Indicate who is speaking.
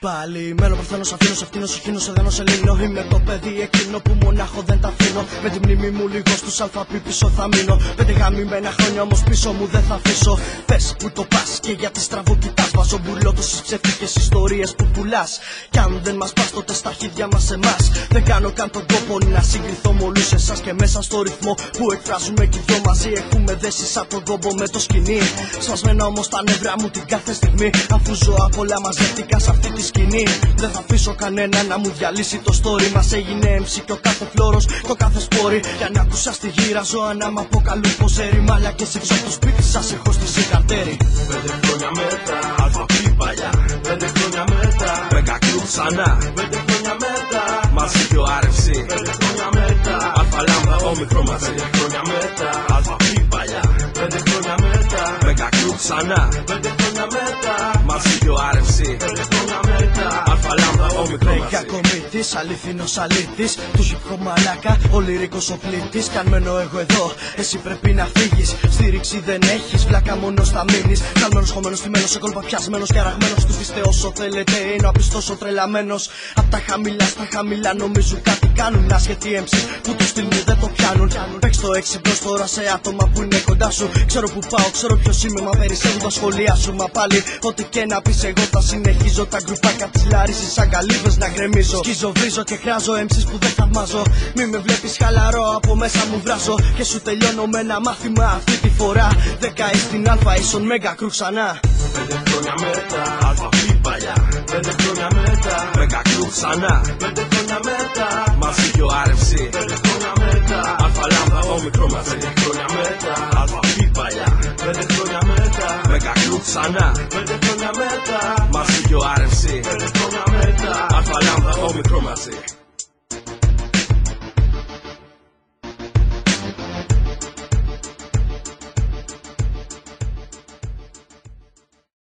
Speaker 1: Πάλι μέλλον προφθαίνω, αφήνω, σε φτύνω, σε χύνω, σε δένω, σε λύνω. Είμαι το παιδί εκείνο που μονάχο δεν τα αφήνω. Με τη μνήμη μου λίγο στους αλφαπή πίσω θα μείνω. 5 γαμημένα χρόνια όμως πίσω μου δεν θα αφήσω. Πες που το πας και γιατί στραβό κοιτάς. Βάζω μπουρλότο στις ψεύτικες ιστορίες που πουλάς. Κι αν δεν μας πας τότε στα αρχίδια μας εμάς. Δεν κάνω καν τον κόπο να συγκριθώ με όλους εσάς. Και μέσα στο ρυθμό που εκφράζουμε κι δυο μαζί έχουμε δέσει σαν τον κόμπο με το σκηνή. Σπασμένα όμως τα νευρά μου την κάθε στιγμή. Αφού ζω απ' όλα μαζευτικά σε αυτή τη σκηνή. Δεν θα αφήσω κανένα να μου διαλύσει το story μας. Έγινε MC και ο κάθε φλόρος, το κάθε σπόρι. Κι αν άκουσα στη γύρα ζωάνα μ' αποκαλούν ποζέρι. Μαλάκες έξω από το σπίτι σας έχω στη σιγαρτέρι.
Speaker 2: 5 χρόνια μετά, αλφαπή παλιά. 5 χρόνια μετά, Mega Crew ξανά. 5 χρόνια μετά, μαζί και ο RFC. 5 χρόνια μετά, αλφα λάμδα όμικρο μαζί. 5 χρόνια μετά, αλφαπή παλιά. 5 χρόνια μετά, Mega Crew ξανά. 5 χρόνια μετά, μαζί και ο RFC. 5 χρόνια μετά, αλφα λάμδα όμικρο μαζί.
Speaker 1: Μέγα κομίτης, αληθινός αλήτης. Του hip hop μαλάκα, ο λυρικός ο πλήτης. Κι αν μένω εγώ εδώ, εσύ πρέπει να φύγεις. Στήριξη δεν έχεις, βλάκα μόνο στα μείνεις. Καλμένος, χωμένος, θυμμένος, σε κόλπα πιασμένος και αραγμένος. Του είστε όσο θέλετε, είναι ο απιστός ο τρελαμένος. Απ' τα χαμηλά στα χαμηλά νομίζουν κάτι κάνουν. Άσχετοι MC που το στυλ μου δεν το πιάνουν. Παίξ' το έξυπνος τώρα σε άτομα που είναι κοντά σου. Ξέρω που πάω, ξέρω ποιος είμαι, μα περισσεύουν τα σχολεία σου. Μα πάλι, ό,τι και να πεις εγώ θα συνεχίζω. Τα γκρουπάκια της Λαρίσης σαν καλύβες να γκρεμίζω. Σκίζω, βρίζω και χράζω MCs που δεν θαυμάζω. Μη με βλέπεις χαλαρό, από μέσα μου βράζω. Και σου τελειώνω με ένα μάθημα αυτή τη φορά. 10 στην αλφα ίσον Mega Crew ξανά.
Speaker 2: 5 χρόνια μετά, αλφαπή παλιά. 5 χρόνια μετά, Mega Crew ξανά. 5 χρόνια μετά, μαζί και ο RFC. 5 χρόνια μετά, αλφα λάμδα όμικρο μαζί. 5 χρόνια μετά, αλφαπή παλιά. 5 χρόνια μετά, Mega Crew ξανά. 5 χρόνια μετά,